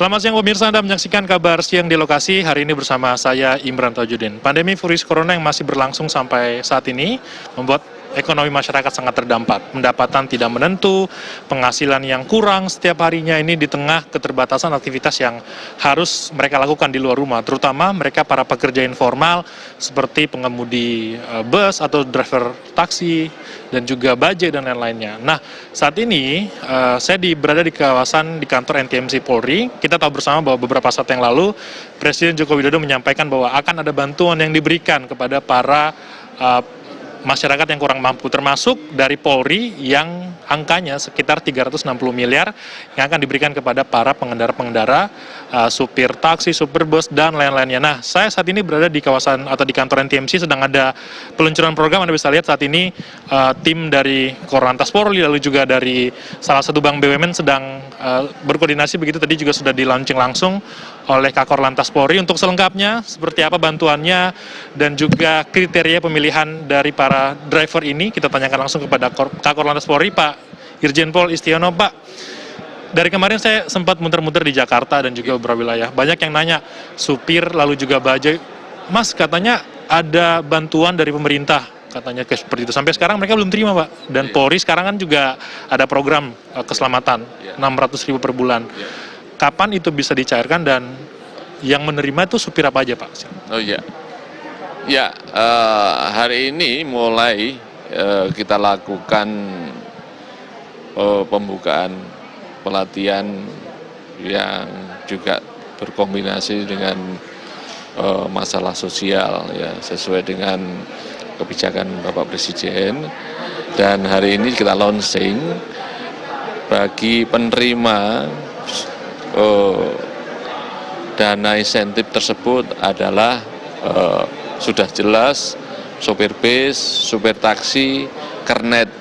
Selamat siang pemirsa, Anda menyaksikan kabar siang di lokasi. Hari ini bersama saya Imran Tajudin. Pandemi virus corona yang masih berlangsung sampai saat ini membuat ekonomi masyarakat sangat terdampak. Pendapatan tidak menentu, penghasilan yang kurang setiap harinya ini di tengah keterbatasan aktivitas yang harus mereka lakukan di luar rumah. Terutama mereka para pekerja informal seperti pengemudi bus atau driver taksi dan juga bajai dan lain-lainnya. Nah, saat ini saya berada di kawasan di kantor NTMC Polri. Kita tahu bersama bahwa beberapa saat yang lalu Presiden Joko Widodo menyampaikan bahwa akan ada bantuan yang diberikan kepada para masyarakat yang kurang mampu, termasuk dari Polri yang angkanya sekitar 360 miliar yang akan diberikan kepada para pengendara-pengendara, supir taksi, supir bus, dan lain-lainnya. Nah, saya saat ini berada di kawasan atau di kantor NTMC, sedang ada peluncuran program. Anda bisa lihat saat ini tim dari Korlantas Polri, lalu juga dari salah satu bank BUMN sedang berkoordinasi begitu. Tadi juga sudah di-launching langsung oleh Kakor Lantas Polri. Untuk selengkapnya, seperti apa bantuannya dan juga kriteria pemilihan dari para driver ini, kita tanyakan langsung kepada Kakor Lantas Polri, Pak Irjen Pol Istiono. Pak, dari kemarin saya sempat muter-muter di Jakarta dan juga beberapa wilayah. Banyak yang nanya, supir lalu juga bajai, Mas katanya ada bantuan dari pemerintah, katanya seperti itu. Sampai sekarang mereka belum terima, Pak. Dan Polri sekarang kan juga ada program keselamatan, 600.000 per bulan. Kapan itu bisa dicairkan dan yang menerima itu supir apa aja, Pak? Oh iya, ya hari ini mulai kita lakukan pembukaan pelatihan yang juga berkombinasi dengan masalah sosial, ya sesuai dengan kebijakan Bapak Presiden. Dan hari ini kita launching bagi penerima dana insentif tersebut adalah sudah jelas sopir bis, supir taksi, kernet,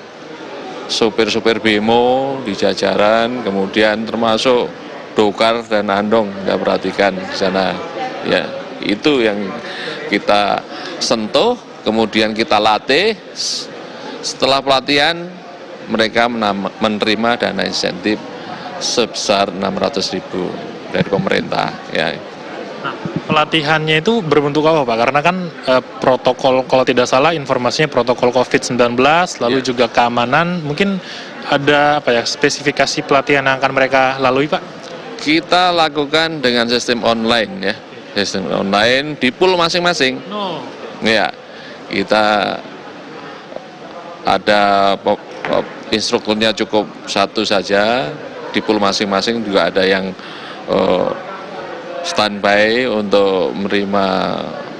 supir-supir bemo di jajaran, kemudian termasuk dokar dan andong. Kita perhatikan di sana, ya itu yang kita sentuh, kemudian kita latih. Setelah pelatihan mereka menerima dana insentif sebesar 600.000 dari pemerintah, ya. Nah, pelatihannya itu berbentuk apa, Pak? Karena kan protokol, kalau tidak salah informasinya protokol COVID-19, lalu juga keamanan, mungkin ada spesifikasi pelatihan yang akan mereka lalui, Pak? Kita lakukan dengan sistem online, ya, sistem online di pool masing-masing. Ya, kita ada instrukturnya cukup satu saja. Di pool masing-masing juga ada yang standby untuk menerima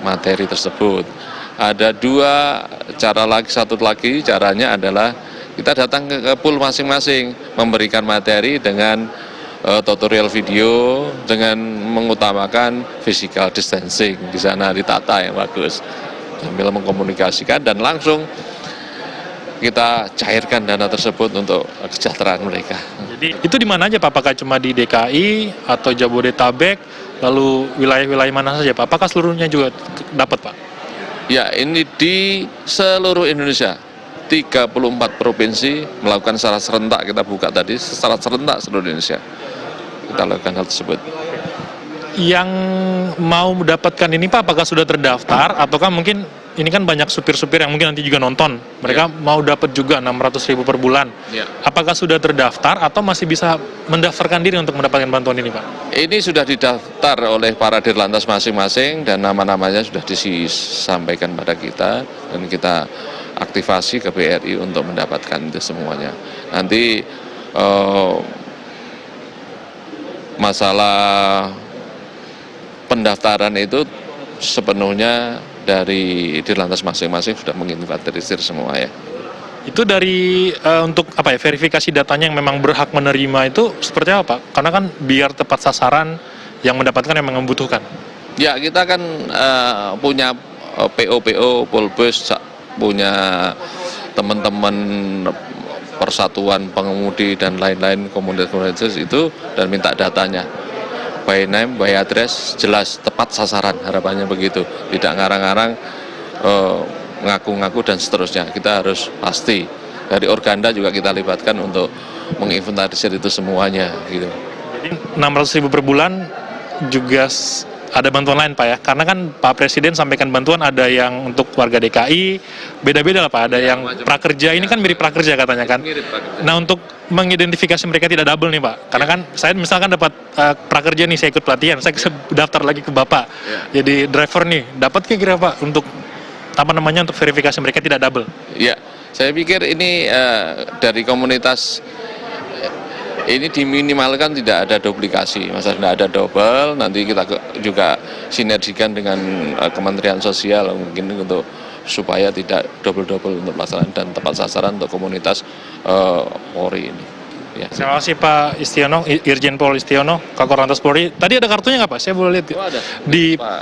materi tersebut. Ada dua cara lagi, satu lagi caranya adalah kita datang ke pool masing-masing, memberikan materi dengan tutorial video, dengan mengutamakan physical distancing, di sana ditata yang bagus, sambil mengkomunikasikan dan langsung kita cairkan dana tersebut untuk kesejahteraan mereka. Jadi itu di mana aja, Pak? Apakah cuma di DKI atau Jabodetabek, lalu wilayah-wilayah mana saja, Pak? Apakah seluruhnya juga dapat, Pak? Ya, ini di seluruh Indonesia, 34 provinsi melakukan secara serentak. Kita buka tadi secara serentak seluruh Indonesia. Kita lakukan hal tersebut. Yang mau mendapatkan ini, Pak, apakah sudah terdaftar ataukah mungkin ini kan banyak supir-supir yang mungkin nanti juga nonton, mereka mau dapat juga 600.000 per bulan. Apakah sudah terdaftar atau masih bisa mendaftarkan diri untuk mendapatkan bantuan ini, Pak? Ini sudah didaftar oleh para dirlantas masing-masing dan nama-namanya sudah disampaikan pada kita dan kita aktifasi ke BRI untuk mendapatkan itu semuanya. Nanti masalah pendaftaran itu sepenuhnya dari dirlantas masing-masing sudah menginventarisir semua, ya. Itu dari untuk verifikasi datanya yang memang berhak menerima itu seperti apa, Pak? Karena kan biar tepat sasaran yang mendapatkan yang membutuhkan. Ya, kita kan punya PO, Polbus, punya teman-teman persatuan pengemudi dan lain-lain komunitas itu dan minta datanya. By name, by address, jelas tepat sasaran, harapannya begitu. Tidak ngarang-ngarang, ngaku-ngaku dan seterusnya. Kita harus pasti. Dari Organda juga kita libatkan untuk menginventarisir itu semuanya, gitu. Jadi 600.000 per bulan juga ada bantuan lain Pak ya? Karena kan Pak Presiden sampaikan bantuan ada yang untuk warga DKI, beda-beda lah Pak. Ada yang prakerja, ini kan mirip prakerja katanya kan? Mirip prakerja. Nah untuk mengidentifikasi mereka tidak double nih Pak, karena kan saya misalkan dapat prakerja nih, saya ikut pelatihan, saya daftar lagi ke Bapak, jadi driver nih, dapat kira-kira Pak untuk untuk verifikasi mereka tidak double? Ya, saya pikir ini dari komunitas ini diminimalkan, tidak ada duplikasi, masa tidak ada double. Nanti kita juga sinergikan dengan Kementerian Sosial mungkin untuk supaya tidak double-double untuk pelaksanaan dan tepat sasaran untuk komunitas Polri ini. Ya. Terima kasih Pak Istiono, Irjen Pol Istiono, Kakor Lantas Polri. Tadi ada kartunya nggak Pak? Saya boleh lihat ada. di Pak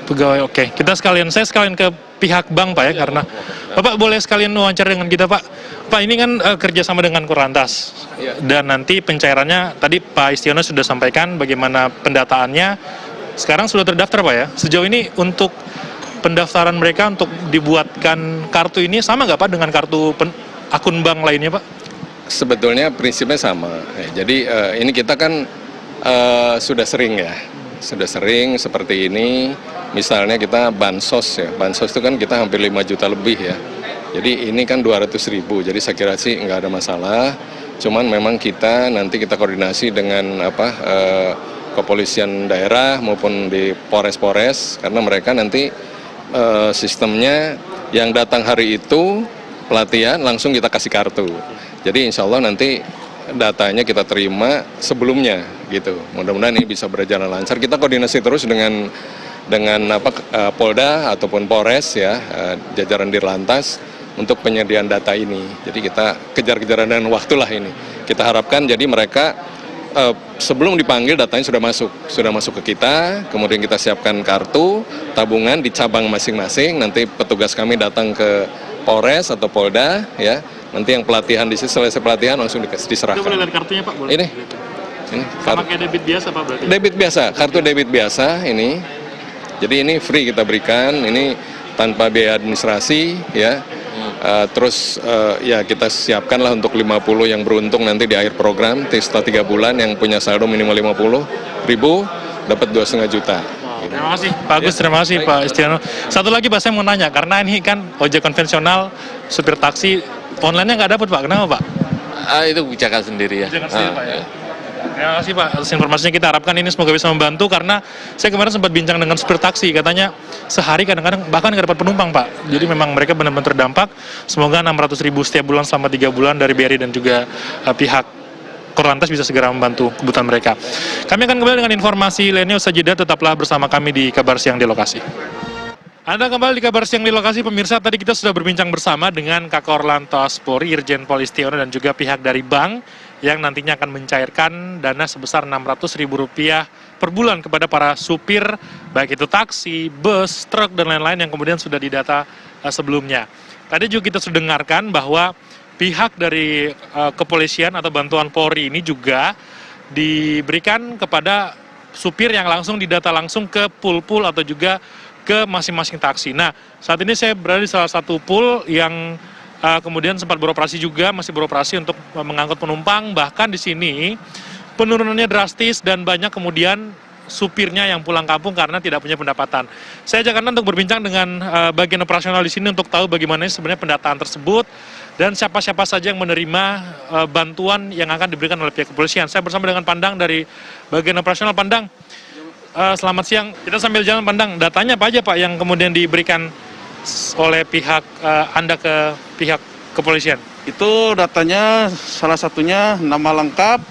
pegawai. Oke, saya sekalian ke pihak bank Pak ya, karena Bapak boleh sekalian wawancara dengan kita Pak. Pak ini kan kerjasama dengan Korlantas dan nanti pencairannya tadi Pak Istiono sudah sampaikan bagaimana pendataannya. Sekarang sudah terdaftar Pak ya. Sejauh ini untuk pendaftaran mereka untuk dibuatkan kartu ini sama nggak Pak dengan kartu akun bank lainnya Pak? Sebetulnya prinsipnya sama. Jadi ini kita kan sudah sering ya. Sudah sering seperti ini, misalnya kita bansos ya, bansos itu kan kita hampir 5 juta lebih ya. Jadi ini kan 200.000, jadi saya kira sih nggak ada masalah. Cuman memang nanti kita koordinasi dengan kepolisian daerah maupun di Polres, karena mereka nanti sistemnya yang datang hari itu pelatihan langsung kita kasih kartu. Jadi insya Allah nanti datanya kita terima sebelumnya gitu. Mudah-mudahan ini bisa berjalan lancar. Kita koordinasi terus dengan Polda ataupun Polres ya, jajaran Dirlantas untuk penyediaan data ini. Jadi kita kejar-kejaran dengan waktulah ini. Kita harapkan jadi mereka sebelum dipanggil datanya sudah masuk ke kita, kemudian kita siapkan kartu tabungan di cabang masing-masing. Nanti petugas kami datang ke Polres atau Polda ya. Nanti yang pelatihan di sini, selesai pelatihan langsung diserahkan. Itu boleh lihat kartunya Pak? Boleh. Ini sama kayak debit biasa Pak berarti? Debit biasa, kartu debit biasa ini. Jadi ini free kita berikan, ini tanpa biaya administrasi ya. Terus ya kita siapkanlah untuk 50 yang beruntung nanti di akhir program, setelah 3 bulan yang punya saldo minimal 50.000 dapat 2,5 juta. Terima kasih Pak Agus, terima kasih Pak Istiono. Satu lagi Pak, saya mau nanya, karena ini kan ojek konvensional, supir taksi, online-nya nggak dapat Pak, kenapa Pak? Itu kebijakan sendiri ya. Kebijakan sendiri Pak ya. Terima kasih Pak atas informasinya, kita harapkan ini semoga bisa membantu, karena saya kemarin sempat bincang dengan supir taksi, katanya sehari kadang-kadang bahkan nggak dapat penumpang Pak. Jadi memang mereka benar-benar terdampak. Semoga 600.000 setiap bulan selama 3 bulan dari BRI dan juga pihak Korlantas bisa segera membantu kebutuhan mereka. Kami akan kembali dengan informasi lainnya usai jeda, tetaplah bersama kami di Kabar Siang di Lokasi. Anda kembali di Kabar Siang di Lokasi, pemirsa. Tadi kita sudah berbincang bersama dengan Kakor Lantas Polri, Irjen Pol Istiono, dan juga pihak dari bank yang nantinya akan mencairkan dana sebesar Rp600.000 per bulan kepada para supir, baik itu taksi, bus, truk, dan lain-lain yang kemudian sudah didata sebelumnya. Tadi juga kita sudah dengarkan bahwa pihak dari kepolisian atau bantuan Polri ini juga diberikan kepada supir yang langsung didata langsung ke pool-pool atau juga ke masing-masing taksi. Nah, saat ini saya berada di salah satu pool yang kemudian sempat beroperasi juga, masih beroperasi untuk mengangkut penumpang. Bahkan di sini penurunannya drastis dan banyak kemudian supirnya yang pulang kampung karena tidak punya pendapatan. Saya ajak Anda untuk berbincang dengan bagian operasional di sini untuk tahu bagaimana sebenarnya pendataan tersebut dan siapa-siapa saja yang menerima bantuan yang akan diberikan oleh pihak kepolisian. Saya bersama dengan Pandang dari bagian operasional. Pandang, selamat siang. Kita sambil jalan Pandang, datanya apa aja Pak yang kemudian diberikan oleh pihak Anda ke pihak kepolisian? Itu datanya salah satunya nama lengkap,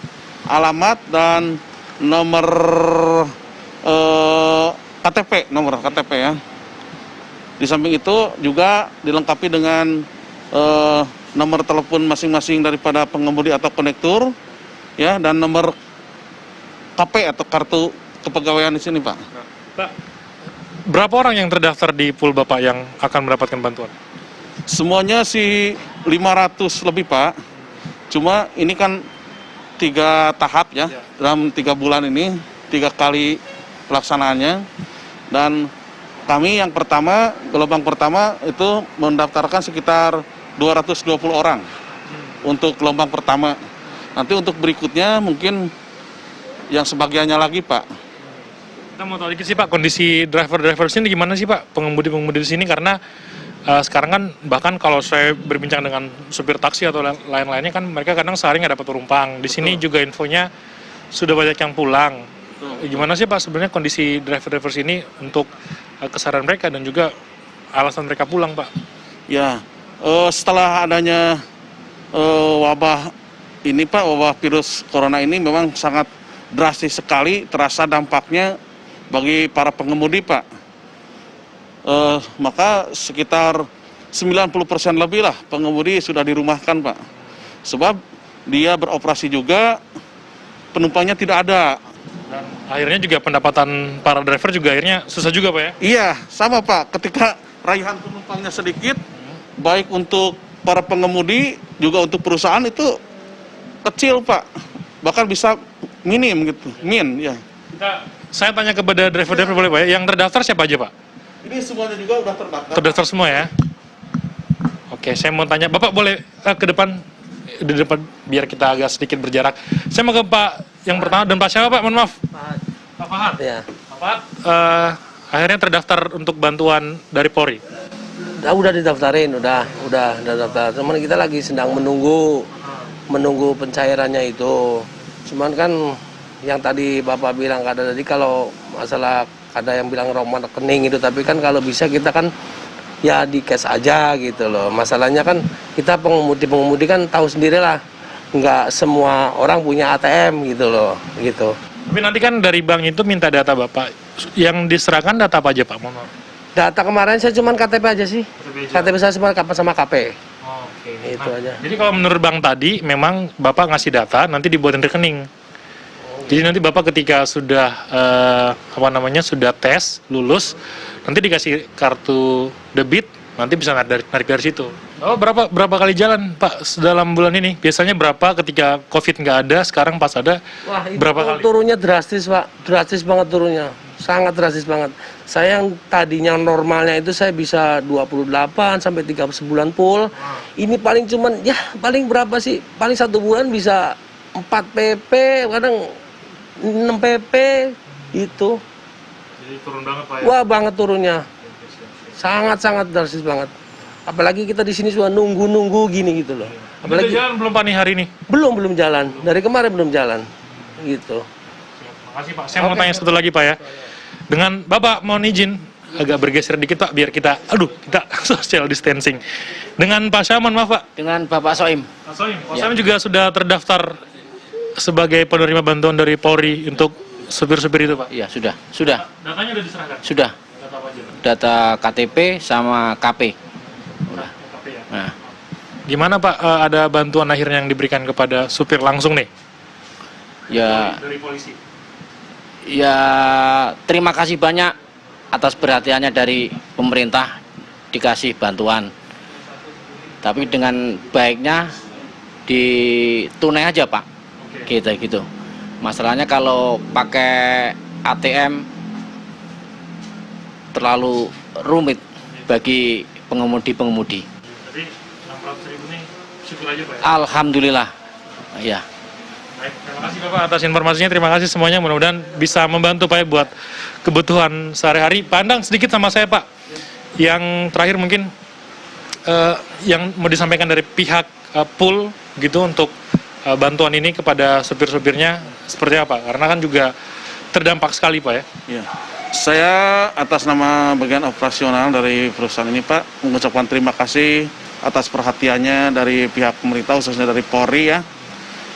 alamat, dan nomor nomor KTP ya. Di samping itu juga dilengkapi dengan nomor telepon masing-masing daripada pengemudi atau konektur ya, dan nomor KP atau kartu kepegawaian di sini Pak. Pak, berapa orang yang terdaftar di pool Bapak yang akan mendapatkan bantuan? Semuanya sih 500 lebih Pak. Cuma ini kan 3 tahap ya, dalam 3 bulan ini 3 kali pelaksanaannya. Dan kami yang pertama, gelombang pertama itu mendaftarkan sekitar 220 orang untuk gelombang pertama. Nanti untuk berikutnya mungkin yang sebagiannya lagi Pak. Kita mau tahu dikit sih Pak, kondisi driver-driver sini gimana sih Pak, pengemudi-pengemudi di sini, karena sekarang kan bahkan kalau saya berbincang dengan supir taksi atau lain-lainnya kan mereka kadang sehari nggak dapat penumpang. Di sini juga infonya sudah banyak yang pulang. Gimana sih Pak sebenarnya kondisi driver-driver sini untuk keseharian mereka dan juga alasan mereka pulang Pak? Ya, setelah adanya wabah ini Pak, wabah virus corona ini memang sangat drastis sekali terasa dampaknya bagi para pengemudi Pak. Maka sekitar 90% lebih lah pengemudi sudah dirumahkan Pak. Sebab dia beroperasi juga, penumpangnya tidak ada. Dan akhirnya juga pendapatan para driver juga akhirnya susah juga Pak ya? Iya, sama Pak. Ketika raihan penumpangnya sedikit, baik untuk para pengemudi juga untuk perusahaan itu kecil Pak. Bahkan bisa minim gitu, ya. Saya tanya kepada driver-driver boleh Pak ya, yang terdaftar siapa aja Pak? Ini semuanya juga udah terdaftar. Terdaftar semua ya? Oke, saya mau tanya, Bapak boleh ke depan, di depan biar kita agak sedikit berjarak. Saya mau ke Pak yang pertama, dan Pak siapa Pak? Mohon maaf. Pak Fahad. Ya. Pak Fahad, akhirnya terdaftar untuk bantuan dari Polri. Udah didaftarin, udah daftar. Cuman kita lagi sedang menunggu pencairannya itu. Cuman kan yang tadi Bapak bilang ada tadi kalau masalah ada yang bilang nomor rekening itu, tapi kan kalau bisa kita kan ya di cash aja gitu loh. Masalahnya kan kita pengemudi kan tahu sendirilah, nggak semua orang punya ATM gitu loh, gitu. Tapi nanti kan dari bank itu minta data Bapak. Yang diserahkan data apa aja Pak? Mohon maaf. Data kemarin saya cuman KTP aja sih. KTP saya sama KP. Oke. Itu aja. Jadi kalau menurut bank tadi, memang Bapak ngasih data, nanti dibuatin rekening. Jadi nanti Bapak ketika sudah sudah tes lulus, nanti dikasih kartu debit, nanti bisa narik dari situ. Oh, berapa kali jalan Pak dalam bulan ini? Biasanya berapa ketika COVID nggak ada, sekarang pas ada? Wah, itu berapa kali? Turunnya drastis Pak, drastis banget turunnya, sangat drastis banget. Saya yang tadinya normalnya itu saya bisa 28 sampai 30 sebulan full. Ini paling cuman paling berapa sih? Paling 1 bulan bisa 4 PP, kadang 6 PP itu. Jadi turun banget Pak ya? Wah, banget turunnya. Sangat-sangat drastis banget. Apalagi kita di sini sudah nunggu gini gitu loh. Apalagi jalan belum Pak nih hari ini? Belum jalan. Dari kemarin belum jalan. Gitu. Makasih Pak. Saya mau tanya satu lagi Pak ya. Dengan Bapak mohon izin agak bergeser dikit Pak biar kita social distancing. Dengan Pak Syaman maaf Pak. Dengan Bapak Soim. Pak Soim. Pak Soim juga sudah terdaftar sebagai penerima bantuan dari Polri untuk supir-supir itu Pak? Iya, sudah. Datanya sudah diserahkan? Sudah. Data apa aja? Data KTP sama KP. Udah. KP ya? Nah, Gimana Pak, ada bantuan akhirnya yang diberikan kepada supir langsung nih? ya Dari polisi? ya terima kasih banyak atas perhatiannya dari pemerintah dikasih bantuan. Tapi dengan baiknya ditunai aja Pak. Gitu. Masalahnya kalau pakai ATM terlalu rumit bagi pengemudi. Jadi 600.000 nih syukur aja Pak ya? Alhamdulillah. Ya. Baik, terima kasih Bapak atas informasinya, terima kasih semuanya, mudah-mudahan bisa membantu Pak ya buat kebutuhan sehari-hari. Pandang sedikit sama saya Pak, yang terakhir mungkin yang mau disampaikan dari pihak pool gitu untuk bantuan ini kepada supir-supirnya seperti apa? Karena kan juga terdampak sekali Pak ya. Ya. Saya atas nama bagian operasional dari perusahaan ini Pak mengucapkan terima kasih atas perhatiannya dari pihak pemerintah khususnya dari Polri ya,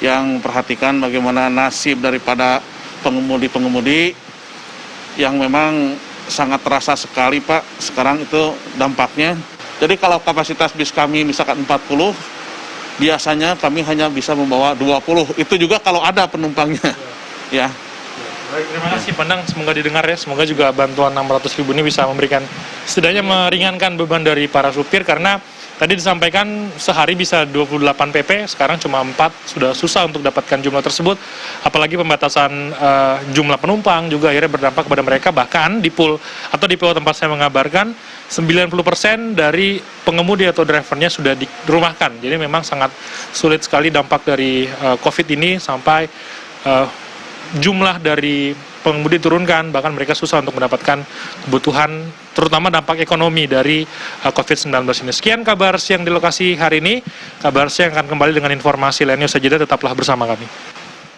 yang perhatikan bagaimana nasib daripada pengemudi-pengemudi yang memang sangat terasa sekali Pak sekarang itu dampaknya. Jadi kalau kapasitas bis kami misalkan 40, biasanya kami hanya bisa membawa 20, itu juga kalau ada penumpangnya ya. Baik, terima kasih Pandang, semoga didengar ya, semoga juga bantuan 600.000 ini bisa memberikan, setidaknya meringankan beban dari para supir, karena tadi disampaikan sehari bisa 28 PP, sekarang cuma 4, sudah susah untuk dapatkan jumlah tersebut, apalagi pembatasan jumlah penumpang juga akhirnya berdampak kepada mereka. Bahkan di pool atau di PO tempat saya mengabarkan 90% dari pengemudi atau drivernya sudah dirumahkan. Jadi memang sangat sulit sekali dampak dari COVID ini sampai jumlah dari pengemudi turunkan, bahkan mereka susah untuk mendapatkan kebutuhan, terutama dampak ekonomi dari COVID-19 ini. Sekian kabar siang di lokasi hari ini. Kabar siang akan kembali dengan informasi lainnya saja, tetaplah bersama kami.